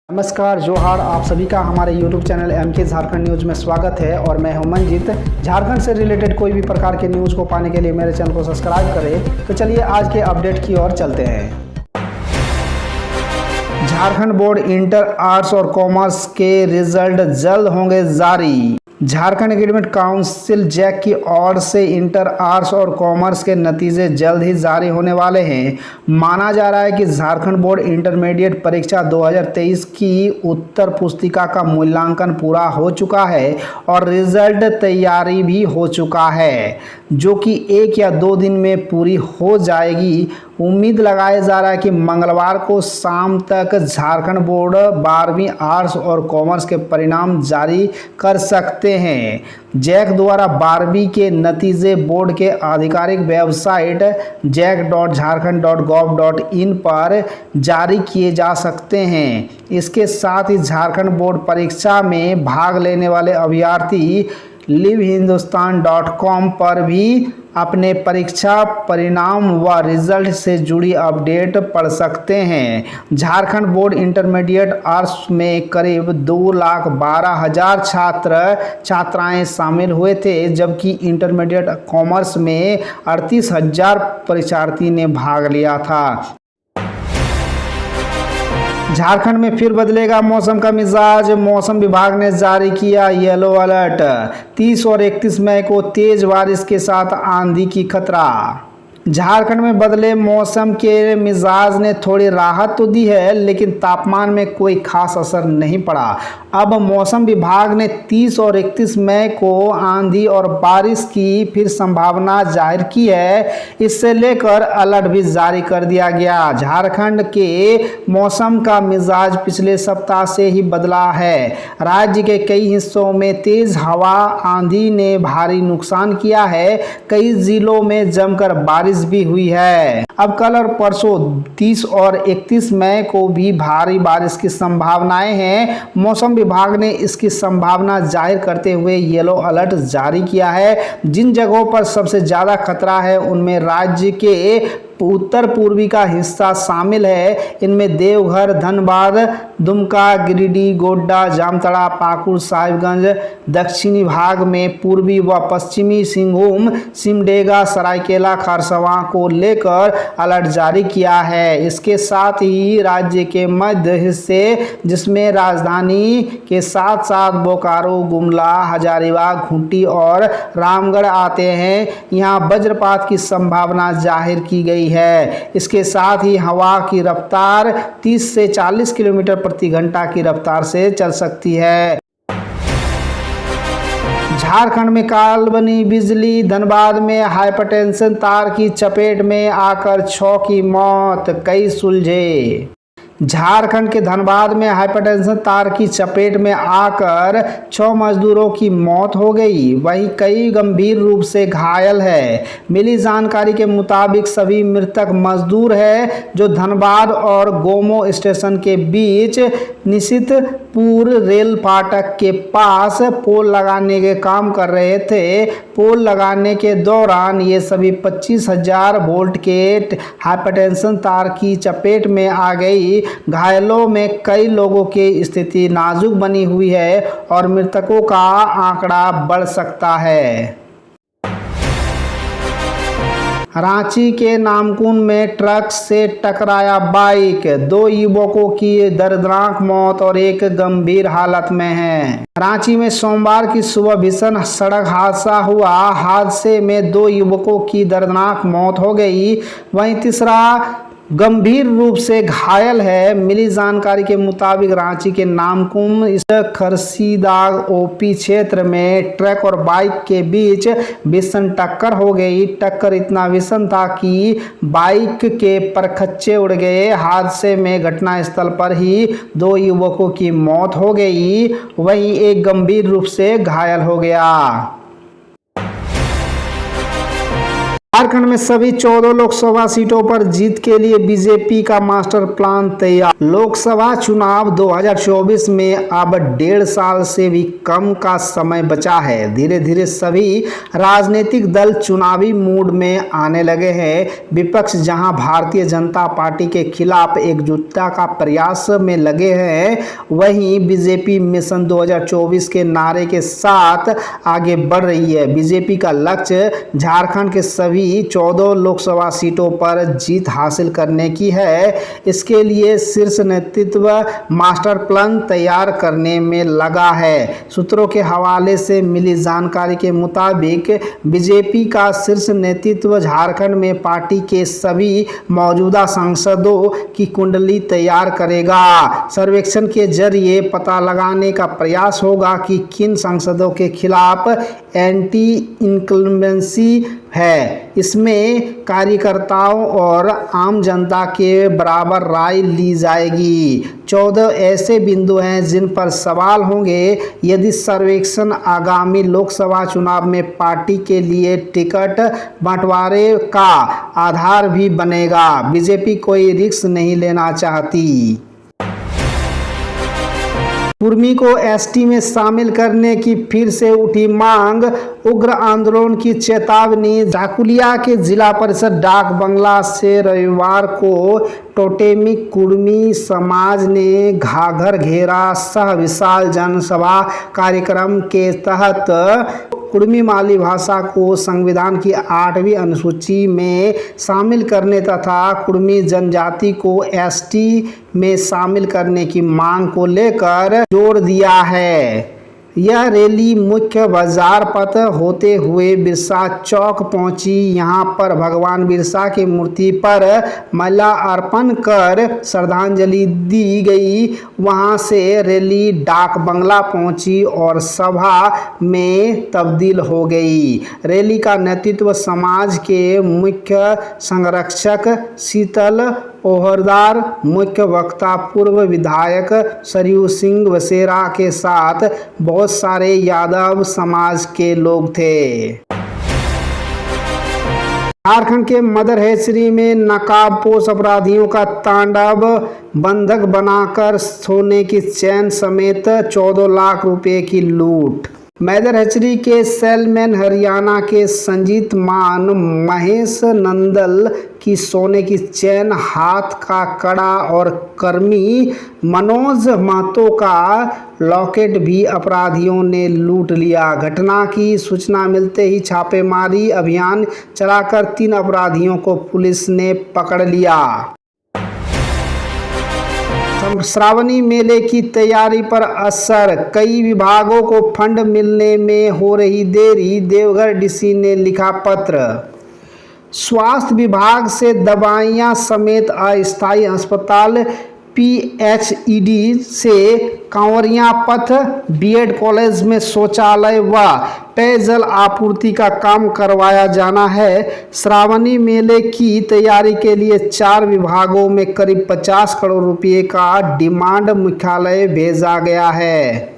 नमस्कार जोहार, आप सभी का हमारे YouTube channel MK Jharkhand news में स्वागत है और मैं हूं मंजित। झारखंड से रिलेटेड कोई भी प्रकार के न्यूज़ को पाने के लिए मेरे चैनल को सब्सक्राइब करें। तो चलिए आज के अपडेट की ओर चलते हैं। झारखंड बोर्ड इंटर आर्ट्स और कॉमर्स के रिजल्ट जल्द होंगे जारी। झारखंड एकेडमिक काउंसिल जैक की ओर से इंटर आर्ट्स और कॉमर्स के नतीजे जल्द ही जारी होने वाले हैं। माना जा रहा है कि झारखंड बोर्ड इंटरमीडिएट परीक्षा 2023 की उत्तर पुस्तिका का मूल्यांकन पूरा हो चुका है और रिजल्ट तैयारी भी हो चुका है, जो कि 1 या 2 दिन में पूरी हो जाएगी। उम्मीद लगाया जा रहा है कि मंगलवार को शाम तक झारखंड बोर्ड 12वीं आर्ट्स और कॉमर्स के परिणाम जारी कर सकते हैं। जैक द्वारा 12वीं के नतीजे बोर्ड के आधिकारिक वेबसाइट jack.jharkhand.gov.in पर जारी किए जा सकते हैं। इसके साथ ही झारखंड बोर्ड परीक्षा में भाग लेने वाले अभ्यर्थी livehindustan.com पर भी अपने परीक्षा परिणाम व रिजल्ट से जुड़ी अपडेट पढ़ सकते हैं। झारखंड बोर्ड इंटरमीडिएट आर्ट्स में करीब 2,12,000 छात्र छात्राएं शामिल हुए थे, जबकि इंटरमीडिएट कॉमर्स में 38,000 परीक्षार्थी ने भाग लिया था। झारखंड में फिर बदलेगा मौसम का मिजाज। मौसम विभाग ने जारी किया येलो अलर्ट। 30 और 31 मई को तेज बारिश के साथ आंधी की खतरा। झारखंड में बदले मौसम के मिजाज ने थोड़ी राहत तो दी है, लेकिन तापमान में कोई खास असर नहीं पड़ा। अब मौसम विभाग ने 30 और 31 मई को आंधी और बारिश की फिर संभावना जाहिर की है। इससे लेकर अलर्ट भी जारी कर दिया गया। झारखंड के मौसम का मिजाज पिछले सप्ताह से ही बदला है। राज्य के कई हिस्सों में तेज हवा आंधी ने भारी नुकसान किया है। कई जिलों में जमकर बारिश भी हुई है। अब कल और परसों 30 और 31 मई को भी भारी बारिश की संभावनाएं हैं। मौसम विभाग ने इसकी संभावना जाहिर करते हुए येलो अलर्ट जारी किया है। जिन जगहों पर सबसे ज्यादा खतरा है उनमें राज्य के उत्तर पूर्वी का हिस्सा शामिल है। इनमें देवघर, धनबाद, दुमका, गिरिडीह, गोड्डा, जामताड़ा, पाकुड़, साहिबगंज, दक्षिणी भाग में पूर्वी व पश्चिमी सिंहभूम, सिमडेगा, सरायकेला, खरसवां को लेकर अलर्ट जारी किया है। इसके साथ ही राज्य के मध्य हिस्से, जिसमें राजधानी के साथ साथ बोकारो, गुमला, हजारीबाग, खूंटी और रामगढ़ आते हैं, यहाँ वज्रपात की संभावना जाहिर की गई है। इसके साथ ही हवा की रफ्तार 30 से 40 किलोमीटर प्रति घंटा की रफ्तार से चल सकती है। झारखंड में काल्पनिक बिजली। धनबाद में हाइपरटेंशन तार की चपेट में आकर 6 की मौत, कई सुलझे। झारखंड के धनबाद में हाइपरटेंशन तार की चपेट में आकर 6 मजदूरों की मौत हो गई, वहीं कई गंभीर रूप से घायल है। मिली जानकारी के मुताबिक सभी मृतक मजदूर हैं, जो धनबाद और गोमो स्टेशन के बीच निशितपुर रेल फाटक के पास पोल लगाने के काम कर रहे थे। पोल लगाने के दौरान ये सभी 25,000 वोल्ट के हाइपरटेंशन तार की चपेट में आ गई। घायलों में कई लोगों की स्थिति नाजुक बनी हुई है और मृतकों का आंकड़ा बढ़ सकता है। रांची के नामकुम में ट्रक से टकराया बाइक, 2 युवकों की दर्दनाक मौत और एक गंभीर हालत में है। रांची में सोमवार की सुबह भीषण सड़क हादसा हुआ। हादसे में 2 युवकों की दर्दनाक मौत हो गई, वहीं तीसरा गंभीर रूप से घायल है। मिली जानकारी के मुताबिक रांची के नामकुम खरसीदाग ओपी क्षेत्र में ट्रक और बाइक के बीच भीषण टक्कर हो गई। टक्कर इतना भीषण था कि बाइक के परखच्चे उड़ गए। हादसे में घटनास्थल पर ही 2 युवकों की मौत हो गई, वहीं एक गंभीर रूप से घायल हो गया। झारखंड में सभी 14 लोकसभा सीटों पर जीत के लिए बीजेपी का मास्टर प्लान तैयार। लोकसभा चुनाव 2024 में अब 1.5 साल से भी कम का समय बचा है। धीरे धीरे सभी राजनीतिक दल चुनावी मूड में आने लगे हैं। विपक्ष जहां भारतीय जनता पार्टी के खिलाफ एकजुटता का प्रयास में लगे हैं, वहीं बीजेपी मिशन 2024 के नारे के साथ आगे बढ़ रही है। बीजेपी का लक्ष्य झारखंड के सभी 14 लोकसभा सीटों पर जीत हासिल करने की है। इसके लिए शीर्ष नेतृत्व मास्टर प्लान तैयार करने में लगा है। सूत्रों के हवाले से मिली जानकारी के मुताबिक बीजेपी का शीर्ष नेतृत्व झारखंड में पार्टी के सभी मौजूदा सांसदों की कुंडली तैयार करेगा। सर्वेक्षण के जरिए पता लगाने का प्रयास होगा कि किन सांसदों के खिलाफ एंटी इंक्लमेंसी है। इसमें कार्यकर्ताओं और आम जनता के बराबर राय ली जाएगी। 14 ऐसे बिंदु हैं जिन पर सवाल होंगे। यदि सर्वेक्षण आगामी लोकसभा चुनाव में पार्टी के लिए टिकट बंटवारे का आधार भी बनेगा। बीजेपी कोई रिस्क नहीं लेना चाहती। कुर्मी को एसटी में शामिल करने की फिर से उठी मांग, उग्र आंदोलन की चेतावनी। झाकुलिया के जिला परिषद डाक बंगला से रविवार को टोटेमिक कुर्मी समाज ने घाघर घेरा सह विशाल जनसभा कार्यक्रम के तहत कुर्मी माली भाषा को संविधान की 8वीं अनुसूची में शामिल करने तथा कुर्मी जनजाति को एसटी में शामिल करने की मांग को लेकर जोर दिया है। यह रैली मुख्य बाजार पथ होते हुए बिरसा चौक पहुंची। यहां पर भगवान बिरसा की मूर्ति पर माला अर्पण कर श्रद्धांजलि दी गई। वहां से रैली डाक बंगला पहुंची और सभा में तब्दील हो गई। रैली का नेतृत्व समाज के मुख्य संरक्षक शीतल ओहरदार, मुख्य वक्ता पूर्व विधायक सरयू सिंह वसेरा के साथ बहुत सारे यादव समाज के लोग थे। झारखंड के मदर हैचरी में नकाबपोश अपराधियों का तांडव, बंधक बनाकर सोने की चैन समेत 14 लाख रुपए की लूट। मैदर हैचरी के सेलमैन हरियाणा के संजीत मान महेश नंदल की सोने की चैन, हाथ का कड़ा और कर्मी मनोज महतो का लॉकेट भी अपराधियों ने लूट लिया। घटना की सूचना मिलते ही छापेमारी अभियान चलाकर 3 अपराधियों को पुलिस ने पकड़ लिया। श्रावणी मेले की तैयारी पर असर, कई विभागों को फंड मिलने में हो रही देरी। देवघर डीसी ने लिखा पत्र। स्वास्थ्य विभाग से दवाइयां समेत अस्थायी अस्पताल, पीएचईडी से कांवरिया पथ, बीएड कॉलेज में शौचालय व पेयजल आपूर्ति का काम करवाया जाना है। श्रावणी मेले की तैयारी के लिए 4 विभागों में करीब 50 करोड़ रुपए का डिमांड मुख्यालय भेजा गया है।